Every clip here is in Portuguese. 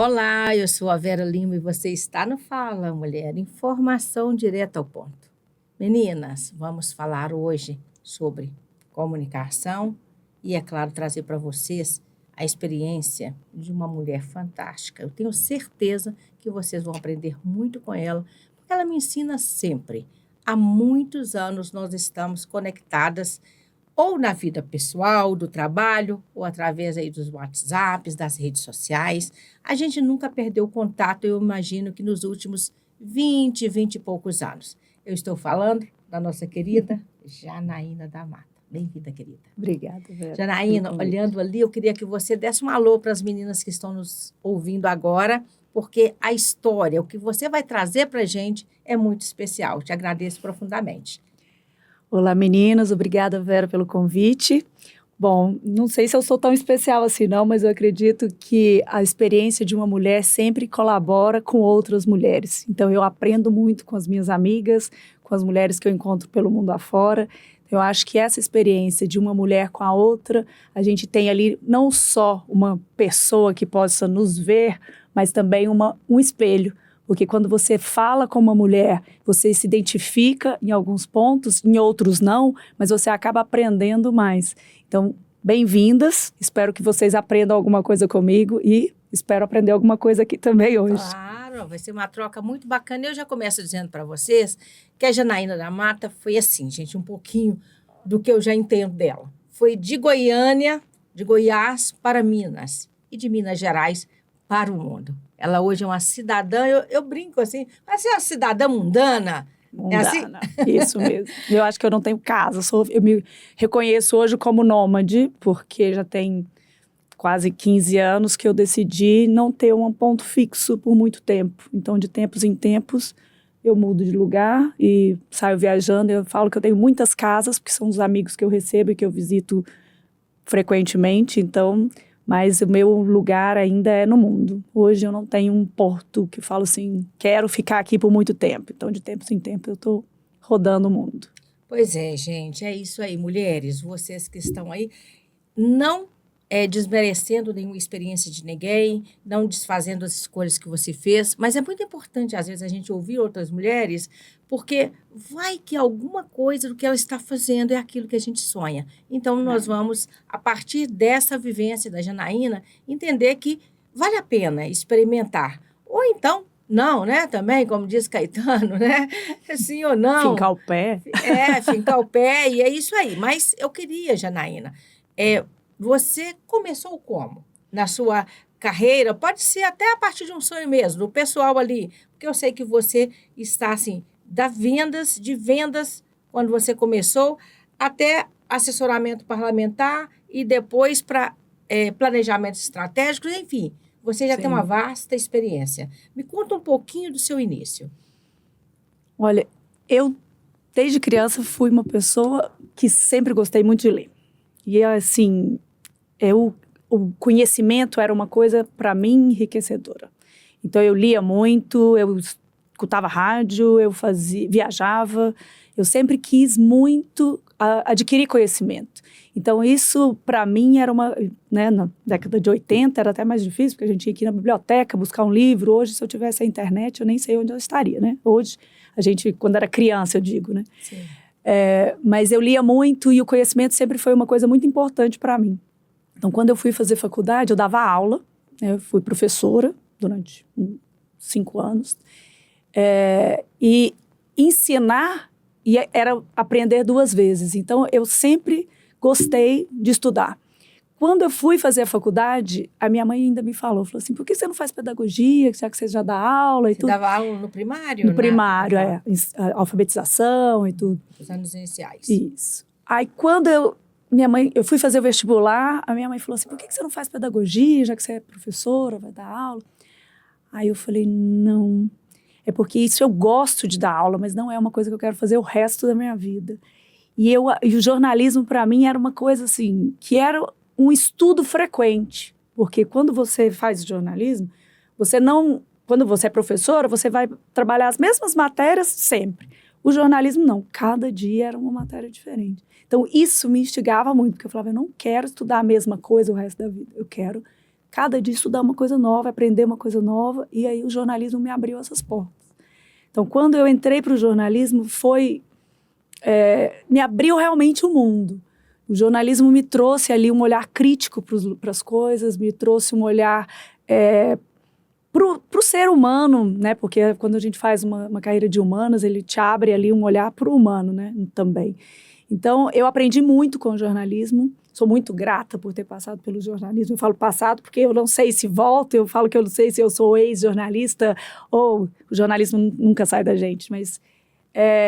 Olá, eu sou a Vera Lima e você está no Fala Mulher, informação direta ao ponto. Meninas, vamos falar hoje sobre comunicação e, é claro, trazer para vocês a experiência de uma mulher fantástica. Eu tenho certeza que vocês vão aprender muito com ela, porque ela me ensina sempre. Há muitos anos nós estamos conectadas ou na vida pessoal, do trabalho, ou através aí dos WhatsApps, das redes sociais. A gente nunca perdeu o contato, eu imagino que nos últimos 20 e poucos anos. Eu estou falando da nossa querida Janaína da Mata. Bem-vinda, querida. Obrigada, Vera. Janaína, olhando ali, eu queria que você desse um alô para as meninas que estão nos ouvindo agora, porque a história, o que você vai trazer para a gente é muito especial. Te agradeço profundamente. Olá, meninas. Obrigada, Vera, pelo convite. Bom, não sei se eu sou tão especial assim, não, mas eu acredito que a experiência de uma mulher sempre colabora com outras mulheres. Então, eu aprendo muito com as minhas amigas, com as mulheres que eu encontro pelo mundo afora. Eu acho que essa experiência de uma mulher com a outra, a gente tem ali não só uma pessoa que possa nos ver, mas também um espelho. Porque quando você fala com uma mulher, você se identifica em alguns pontos, em outros não, mas você acaba aprendendo mais. Então, bem-vindas, espero que vocês aprendam alguma coisa comigo e espero aprender alguma coisa aqui também hoje. Claro, vai ser uma troca muito bacana. Eu já começo dizendo para vocês que a Janaína da Mata foi assim, gente, um pouquinho do que eu já entendo dela. Foi de Goiânia, de Goiás para Minas e de Minas Gerais para o mundo. Ela hoje é uma cidadã, eu brinco assim, mas é uma cidadã mundana. Mundana, é assim? Isso mesmo. Eu acho que eu não tenho casa, eu me reconheço hoje como nômade, porque já tem quase 15 anos que eu decidi não ter um ponto fixo por muito tempo. Então, de tempos em tempos, eu mudo de lugar e saio viajando. Eu falo que eu tenho muitas casas, porque são os amigos que eu recebo e que eu visito frequentemente, então... Mas o meu lugar ainda é no mundo. Hoje eu não tenho um porto que eu falo assim, quero ficar aqui por muito tempo. Então, de tempos em tempos, eu estou rodando o mundo. Pois é, gente, é isso aí. Mulheres, vocês que estão aí, não desmerecendo nenhuma experiência de ninguém, não desfazendo as escolhas que você fez, mas é muito importante, às vezes, a gente ouvir outras mulheres, porque vai que alguma coisa do que ela está fazendo é aquilo que a gente sonha. Então, nós vamos, a partir dessa vivência da Janaína, entender que vale a pena experimentar. Ou então, não, né? Também, como diz Caetano, né? Sim ou não. Fincar o pé. Fincar o pé, e é isso aí. Mas eu queria, Janaína, você começou como? Na sua carreira? Pode ser até a partir de um sonho mesmo, do pessoal ali. Porque eu sei que você está, assim, de vendas, quando você começou, até assessoramento parlamentar e depois para planejamentos estratégicos, enfim. Você já Sim. tem uma vasta experiência. Me conta um pouquinho do seu início. Olha, eu, desde criança, fui uma pessoa que sempre gostei muito de ler. E, assim... o conhecimento era uma coisa, para mim, enriquecedora. Então, eu lia muito, eu escutava rádio, viajava. Eu sempre quis muito adquirir conhecimento. Então, isso, para mim, era né, na década de 80, era até mais difícil, porque a gente tinha que ir na biblioteca, buscar um livro. Hoje, se eu tivesse a internet, eu nem sei onde eu estaria, né? Hoje, a gente, quando era criança, eu digo, né? Sim. Mas eu lia muito e o conhecimento sempre foi uma coisa muito importante para mim. Então, quando eu fui fazer faculdade, eu dava aula, né? Eu fui professora durante 5 anos. E ensinar era aprender 2 vezes. Então, eu sempre gostei de estudar. Quando eu fui fazer a faculdade, a minha mãe ainda me falou assim, por que você não faz pedagogia, já que você já dá aula e tudo? Você dava aula no primário? No primário, alfabetização e tudo. Os anos iniciais. Isso. Aí, quando eu fui fazer o vestibular, a minha mãe falou assim, por que você não faz pedagogia, já que você é professora, vai dar aula? Aí eu falei, não, é porque isso eu gosto de dar aula, mas não é uma coisa que eu quero fazer o resto da minha vida. E o jornalismo, para mim, era uma coisa assim, que era um estudo frequente, porque quando você faz jornalismo, quando você é professora, você vai trabalhar as mesmas matérias sempre. O jornalismo não, cada dia era uma matéria diferente. Então, isso me instigava muito, porque eu falava, eu não quero estudar a mesma coisa o resto da vida, eu quero cada dia estudar uma coisa nova, aprender uma coisa nova, e aí o jornalismo me abriu essas portas. Então, quando eu entrei para o jornalismo, me abriu realmente o mundo. O jornalismo me trouxe ali um olhar crítico para as coisas, me trouxe um olhar para o ser humano, né? Porque quando a gente faz uma carreira de humanas, ele te abre ali um olhar para o humano, né? Também. Então, eu aprendi muito com o jornalismo, sou muito grata por ter passado pelo jornalismo. Eu falo passado porque eu não sei se volto, eu falo que eu não sei se eu sou ex-jornalista ou o jornalismo nunca sai da gente, mas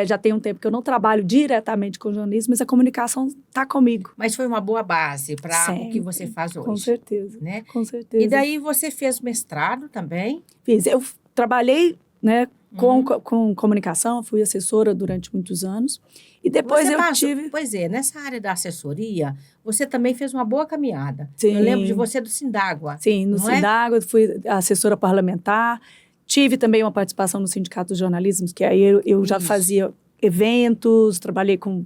já tem um tempo que eu não trabalho diretamente com jornalismo, mas a comunicação está comigo. Mas foi uma boa base para o que você faz hoje. Com certeza, né? Com certeza. E daí você fez mestrado também? Fiz. Eu trabalhei, né, com comunicação, fui assessora durante muitos anos. E depois Pois é, nessa área da assessoria, você também fez uma boa caminhada. Sim. Eu lembro de você do Sindágua. Sim, no Sindágua, fui assessora parlamentar. Tive também uma participação no Sindicato dos Jornalismos, que aí eu já fazia eventos, trabalhei com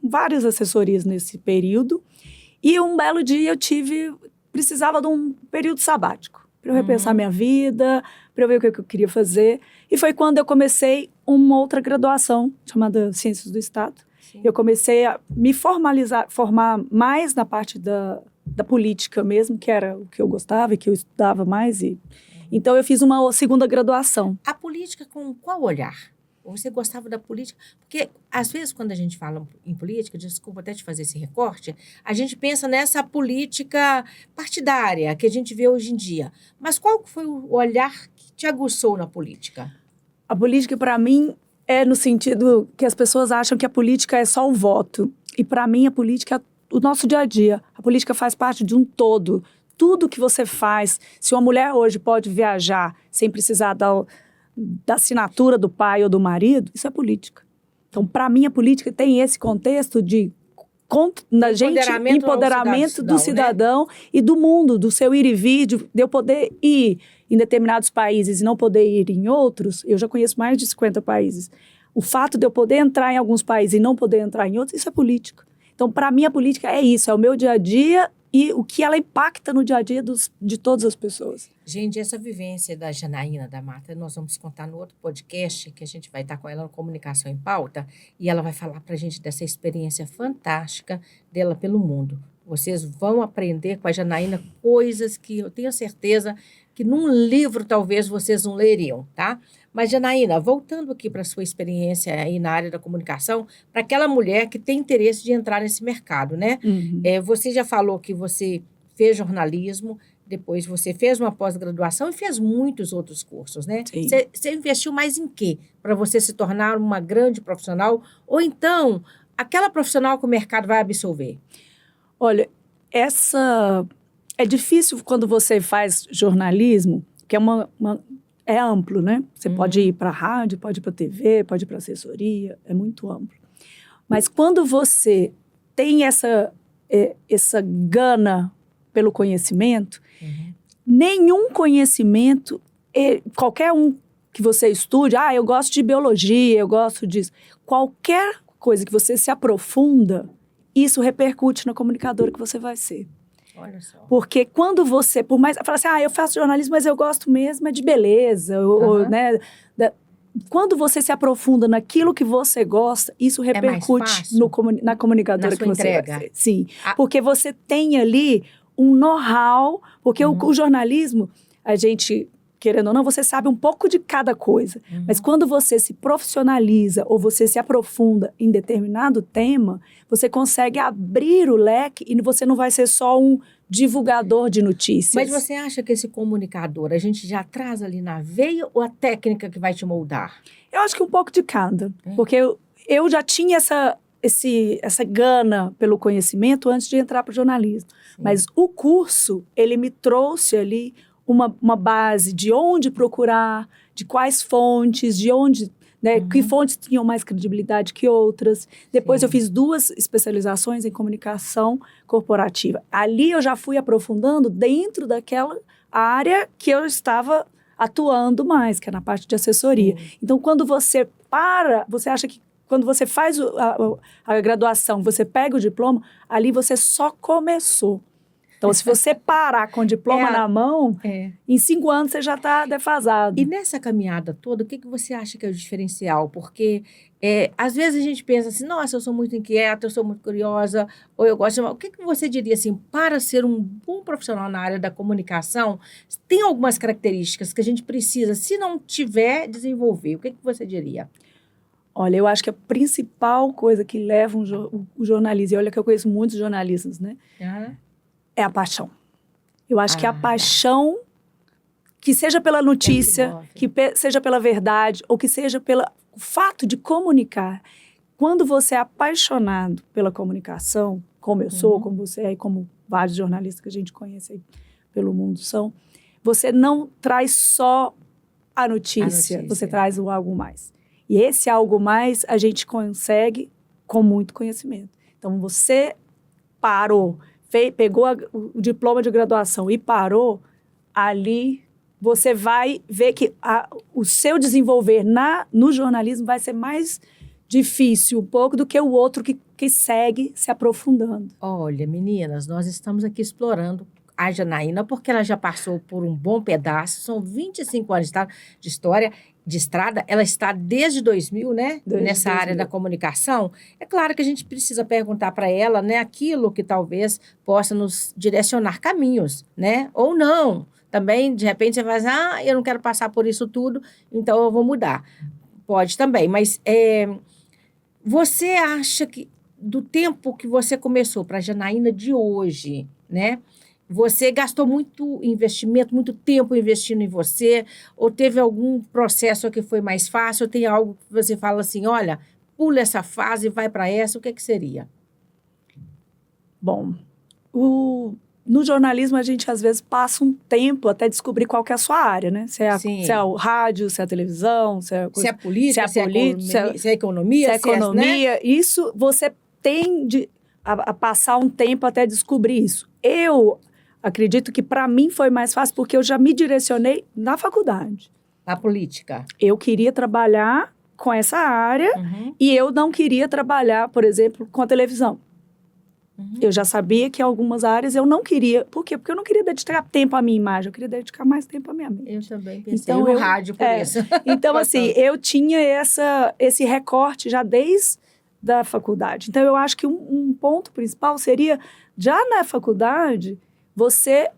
várias assessorias nesse período. E um belo dia precisava de um período sabático, para eu repensar minha vida, para eu ver o que eu queria fazer. E foi quando eu comecei uma outra graduação, chamada Ciências do Estado. Sim. Eu comecei a me formar mais na parte da política mesmo, que era o que eu gostava e que eu estudava mais. Então, eu fiz uma segunda graduação. A política com qual olhar? Você gostava da política? Porque, às vezes, quando a gente fala em política, desculpa até te fazer esse recorte, a gente pensa nessa política partidária que a gente vê hoje em dia. Mas qual foi o olhar que te aguçou na política? A política, para mim, é no sentido que as pessoas acham que a política é só o voto. E, para mim, a política é o nosso dia a dia. A política faz parte de um todo. Tudo que você faz, se uma mulher hoje pode viajar sem precisar da assinatura do pai ou do marido, isso é política. Então, para mim, a política tem esse contexto de empoderamento do cidadão, né? E do mundo, do seu ir e vir, de eu poder ir em determinados países e não poder ir em outros. Eu já conheço mais de 50 países. O fato de eu poder entrar em alguns países e não poder entrar em outros, isso é política. Então, para mim, a política é isso, é o meu dia a dia e o que ela impacta no dia a dia de todas as pessoas. Gente, essa vivência da Janaína da Mata, nós vamos contar no outro podcast, que a gente vai estar com ela no Comunicação em Pauta, e ela vai falar para a gente dessa experiência fantástica dela pelo mundo. Vocês vão aprender com a Janaína coisas que eu tenho certeza que num livro talvez vocês não leriam, tá? Mas, Janaína, voltando aqui para a sua experiência aí na área da comunicação, para aquela mulher que tem interesse de entrar nesse mercado, né? Você já falou que você fez jornalismo, depois você fez uma pós-graduação e fez muitos outros cursos, né? Você investiu mais em quê? Para você se tornar uma grande profissional? Ou então, aquela profissional que o mercado vai absorver? Olha, é difícil quando você faz jornalismo, que é amplo, né? Você pode ir para a rádio, pode ir para a TV, pode ir para assessoria, é muito amplo. Mas quando você tem essa gana pelo conhecimento, nenhum conhecimento, qualquer um que você estude, eu gosto de biologia, eu gosto disso, qualquer coisa que você se aprofunda, isso repercute na comunicadora que você vai ser. Olha só. Porque quando você, por mais, fala assim, eu faço jornalismo, mas eu gosto mesmo de beleza, né? Quando você se aprofunda naquilo que você gosta, isso repercute na comunicadora que você vai ser. Sim, porque você tem ali um know-how, porque o jornalismo, a gente, querendo ou não, você sabe um pouco de cada coisa. Mas quando você se profissionaliza ou você se aprofunda em determinado tema, você consegue abrir o leque e você não vai ser só um divulgador de notícias. Mas você acha que esse comunicador, a gente já traz ali na veia ou a técnica que vai te moldar? Eu acho que um pouco de cada. Porque eu já tinha essa gana pelo conhecimento antes de entrar para o jornalismo. Mas o curso, ele me trouxe ali uma base de onde procurar, de quais fontes, de onde, né, que fontes tinham mais credibilidade que outras. Depois eu fiz 2 especializações em comunicação corporativa. Ali eu já fui aprofundando dentro daquela área que eu estava atuando mais, que é na parte de assessoria. Então, quando você você acha que quando você faz a graduação, você pega o diploma, ali você só começou. Então, se você parar com o diploma na mão, em 5 anos você já está defasado. E nessa caminhada toda, o que você acha que é o diferencial? Porque, às vezes, a gente pensa assim, nossa, eu sou muito inquieta, eu sou muito curiosa, ou eu gosto de... O que você diria, assim, para ser um bom profissional na área da comunicação, tem algumas características que a gente precisa, se não tiver, desenvolver. O que você diria? Olha, eu acho que a principal coisa que leva o jornalismo, e olha que eu conheço muitos jornalistas, né? É a paixão. Eu acho que a paixão, que seja pela notícia, que seja pela verdade, ou que seja pelo fato de comunicar. Quando você é apaixonado pela comunicação, como eu sou, como você é, e como vários jornalistas que a gente conhece aí pelo mundo são, você não traz só a notícia, você traz o algo mais. E esse algo mais a gente consegue com muito conhecimento. Então, você parou, pegou o diploma de graduação e parou, ali você vai ver que o seu desenvolver no jornalismo vai ser mais difícil um pouco do que o outro que segue se aprofundando. Olha, meninas, nós estamos aqui explorando a Janaína, porque ela já passou por um bom pedaço, são 25 anos de história, de estrada, ela está desde 2000, né? Nessa área da comunicação. É claro que a gente precisa perguntar para ela, né? Aquilo que talvez possa nos direcionar caminhos, né? Ou não. Também, de repente, você vai dizer, eu não quero passar por isso tudo, então eu vou mudar. Pode também, mas você acha que do tempo que você começou para a Janaína de hoje, né? Você gastou muito investimento, muito tempo investindo em você? Ou teve algum processo que foi mais fácil? Ou tem algo que você fala assim, olha, pula essa fase e vai para essa? O que seria? Bom, no jornalismo a gente às vezes passa um tempo até descobrir qual que é a sua área, né? Se é o rádio, se é a televisão, se é a política, se é a economia. Se é economia, né? Isso você tem a passar um tempo até descobrir isso. Eu acredito que para mim foi mais fácil porque eu já me direcionei na faculdade. Na política. Eu queria trabalhar com essa área e eu não queria trabalhar, por exemplo, com a televisão. Eu já sabia que algumas áreas eu não queria. Por quê? Porque eu não queria dedicar tempo à minha imagem, eu queria dedicar mais tempo à minha mente. Eu também pensei no rádio por isso. Então, assim, eu tinha esse recorte já desde a faculdade. Então, eu acho que um ponto principal seria, já na faculdade, você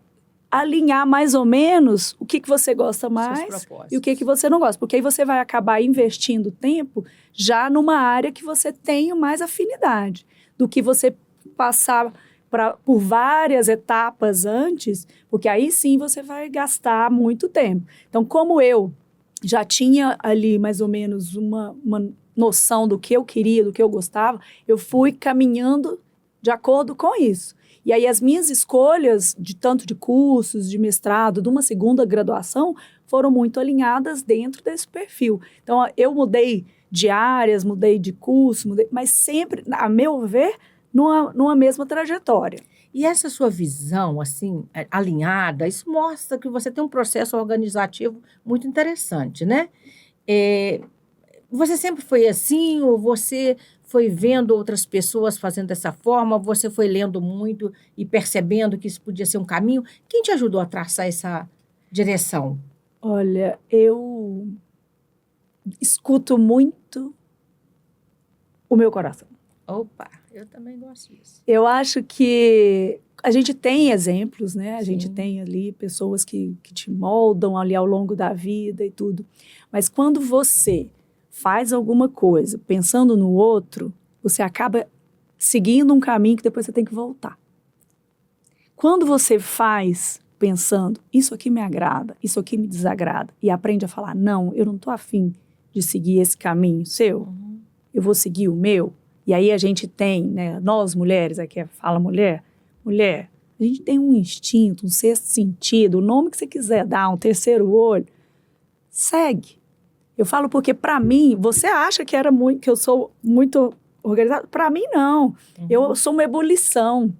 alinhar mais ou menos o que você gosta mais e o que você não gosta. Porque aí você vai acabar investindo tempo já numa área que você tem mais afinidade do que você passar por várias etapas antes, porque aí sim você vai gastar muito tempo. Então, como eu já tinha ali mais ou menos uma noção do que eu queria, do que eu gostava, eu fui caminhando de acordo com isso. E aí as minhas escolhas, tanto de cursos, de mestrado, de uma segunda graduação, foram muito alinhadas dentro desse perfil. Então, eu mudei de áreas, mudei de curso, mas sempre, a meu ver, numa mesma trajetória. E essa sua visão, assim, alinhada, isso mostra que você tem um processo organizativo muito interessante, né? Você sempre foi assim, ou você foi vendo outras pessoas fazendo dessa forma, você foi lendo muito e percebendo que isso podia ser um caminho? Quem te ajudou a traçar essa direção? Olha, eu escuto muito o meu coração. Opa, eu também gosto disso. Eu acho que a gente tem exemplos, né? A gente tem ali pessoas que te moldam ali ao longo da vida e tudo. Mas quando você faz alguma coisa pensando no outro, você acaba seguindo um caminho que depois você tem que voltar. Quando você faz pensando, isso aqui me agrada, isso aqui me desagrada, e aprende a falar, não, eu não estou afim de seguir esse caminho seu, eu vou seguir o meu. E aí a gente tem, né, nós mulheres, aqui fala mulher, a gente tem um instinto, um sexto sentido, o nome que você quiser dar, um terceiro olho, segue. Eu falo porque, para mim, você acha que eu sou muito organizada? Para mim, não. Eu sou uma ebulição.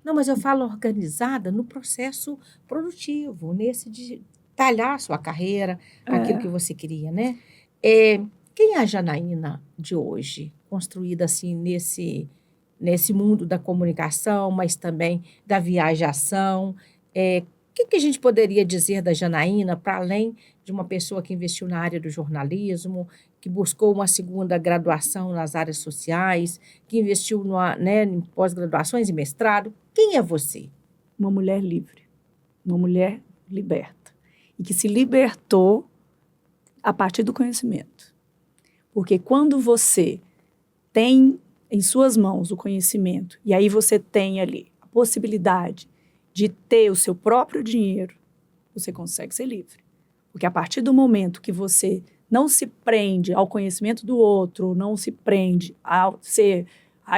Não, mas eu falo organizada no processo produtivo, nesse de talhar a sua carreira, aquilo que você queria, né? Quem é a Janaína de hoje, construída assim nesse mundo da comunicação, mas também da viajação. O que a gente poderia dizer da Janaína, para além de uma pessoa que investiu na área do jornalismo, que buscou uma segunda graduação nas áreas sociais, que investiu em pós-graduações e mestrado? Quem é você? Uma mulher livre, uma mulher liberta. E que se libertou a partir do conhecimento. Porque quando você tem em suas mãos o conhecimento, e aí você tem ali a possibilidade de ter o seu próprio dinheiro, você consegue ser livre. Porque a partir do momento que você não se prende ao conhecimento do outro, não se prende a ser,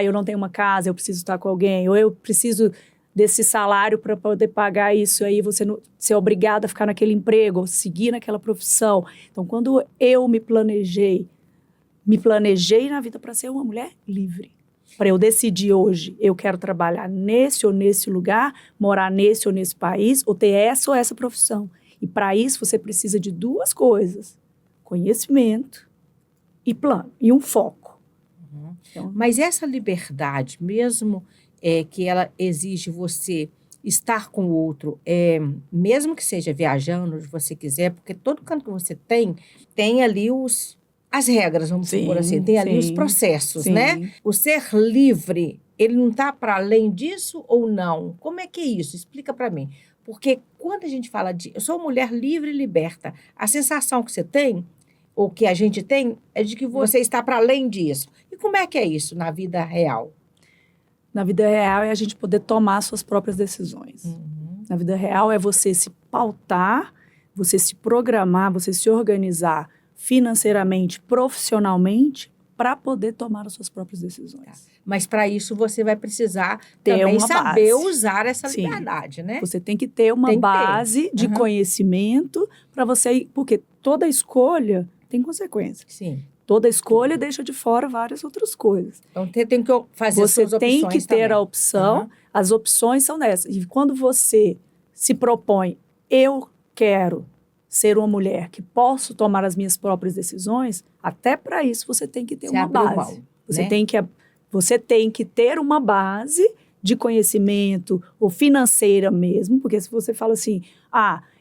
eu não tenho uma casa, eu preciso estar com alguém, ou eu preciso desse salário para poder pagar isso, aí você não, ser obrigada a ficar naquele emprego, ou seguir naquela profissão. Então, quando eu me planejei na vida para ser uma mulher livre. Para eu decidir hoje, eu quero trabalhar nesse ou nesse lugar, morar nesse ou nesse país, ou ter essa ou essa profissão. E para isso você precisa de duas coisas: conhecimento e plano, e um foco. Então, mas essa liberdade, mesmo que ela exige você estar com o outro, mesmo que seja viajando, onde você quiser, porque todo canto que você tem ali as regras, vamos supor assim, tem ali os processos, né? O ser livre, ele não está para além disso ou não? Como é que é isso? Explica para mim. Porque quando a gente fala eu sou mulher livre e liberta, a sensação que você tem, ou que a gente tem, é de que você está para além disso. E como é que é isso na vida real? Na vida real é a gente poder tomar suas próprias decisões. Na vida real é você se pautar, você se programar, você se organizar financeiramente, profissionalmente, para poder tomar as suas próprias decisões. Tá. Mas para isso você vai precisar também saber usar essa liberdade, né? Você tem que ter uma base de conhecimento para você, porque toda escolha tem consequências. Sim. Toda escolha deixa de fora várias outras coisas. Então tem que fazer suas opções. Você tem que ter também a opção, as opções são dessas. E quando você se propõe, eu quero ser uma mulher que posso tomar as minhas próprias decisões, até para isso você tem que ter uma base. Mão, você tem que ter uma base de conhecimento ou financeira mesmo, porque se você fala assim,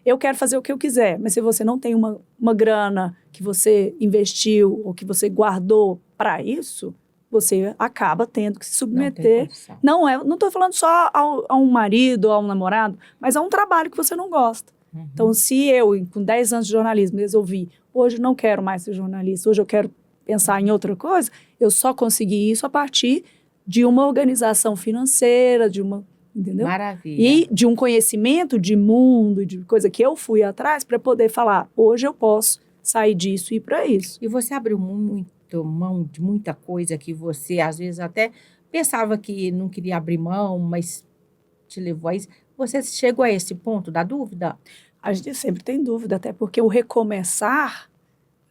eu quero fazer o que eu quiser, mas se você não tem uma grana que você investiu ou que você guardou para isso, você acaba tendo que se submeter. Não estou falando só a um marido ou a um namorado, mas a um trabalho que você não gosta. Então, se eu, com 10 anos de jornalismo, resolvi, hoje não quero mais ser jornalista, hoje eu quero pensar em outra coisa, eu só consegui isso a partir de uma organização financeira, entendeu? Maravilha. E de um conhecimento de mundo, de coisa que eu fui atrás para poder falar, hoje eu posso sair disso e ir para isso. E você abriu muito mão de muita coisa que você, às vezes, até pensava que não queria abrir mão, mas te levou a isso. Você chegou a esse ponto da dúvida? A gente sempre tem dúvida, até porque o recomeçar,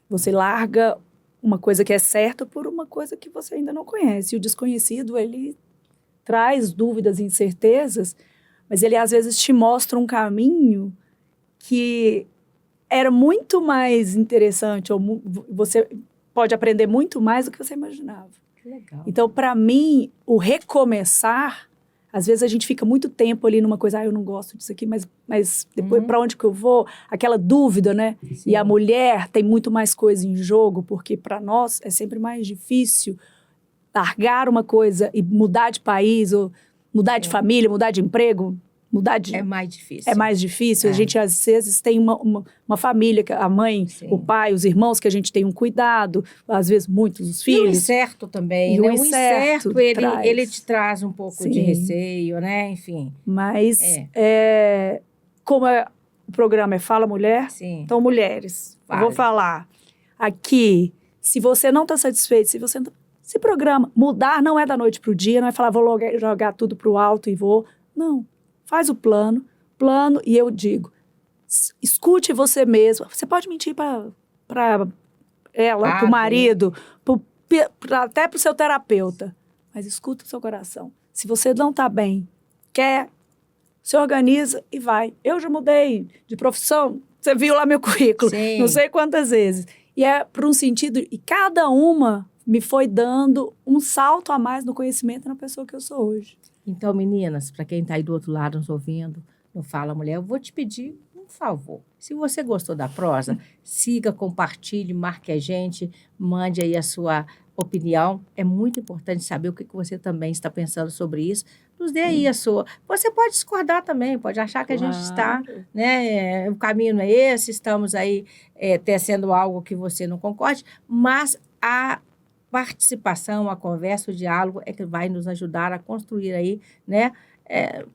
você larga uma coisa que é certa por uma coisa que você ainda não conhece. E o desconhecido, ele traz dúvidas e incertezas, mas ele às vezes te mostra um caminho que era muito mais interessante, ou você pode aprender muito mais do que você imaginava. Que legal. Então, para mim, o recomeçar, às vezes a gente fica muito tempo ali numa coisa, eu não gosto disso aqui, mas depois para onde que eu vou? Aquela dúvida, né? Sim. E a mulher tem muito mais coisa em jogo, porque para nós é sempre mais difícil largar uma coisa e mudar de país, ou mudar de família, mudar de emprego, É mais difícil. É mais difícil. A gente, às vezes, tem uma família, a mãe, sim, o pai, os irmãos, que a gente tem um cuidado, às vezes muitos, os filhos. E o incerto também, e né? O incerto ele te traz um pouco, sim, de receio, né? Enfim. Mas, como o programa é Fala Mulher, sim, então, mulheres, eu vou falar aqui, se você não está satisfeito, se você não... Se programa. Mudar não é da noite para o dia, não é falar, vou jogar tudo para o alto e vou... Não. Faz o plano, e eu digo, escute você mesmo. Você pode mentir para ela, para o marido, até para o seu terapeuta, mas escuta o seu coração. Se você não está bem, quer, se organiza e vai. Eu já mudei de profissão, você viu lá meu currículo, sim, não sei quantas vezes. E é para um sentido, e cada uma me foi dando um salto a mais no conhecimento na pessoa que eu sou hoje. Então, meninas, para quem está aí do outro lado nos ouvindo, no Fala Mulher, eu vou te pedir um favor. Se você gostou da prosa, siga, compartilhe, marque a gente, mande aí a sua opinião. É muito importante saber o que você também está pensando sobre isso. Nos dê aí a sua. Você pode discordar também, pode achar que a gente está, né? O caminho não é esse, estamos aí tecendo algo que você não concorde, mas a participação, a conversa, o diálogo é que vai nos ajudar a construir aí, né?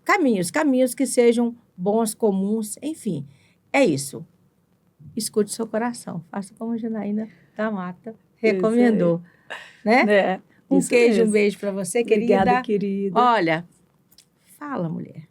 Caminhos que sejam bons, comuns, enfim. É isso. Escute seu coração. Faça como a Janaína da Mata recomendou. Né? Um queijo, um beijo para você, querida. Obrigada, querida. Olha, fala, mulher.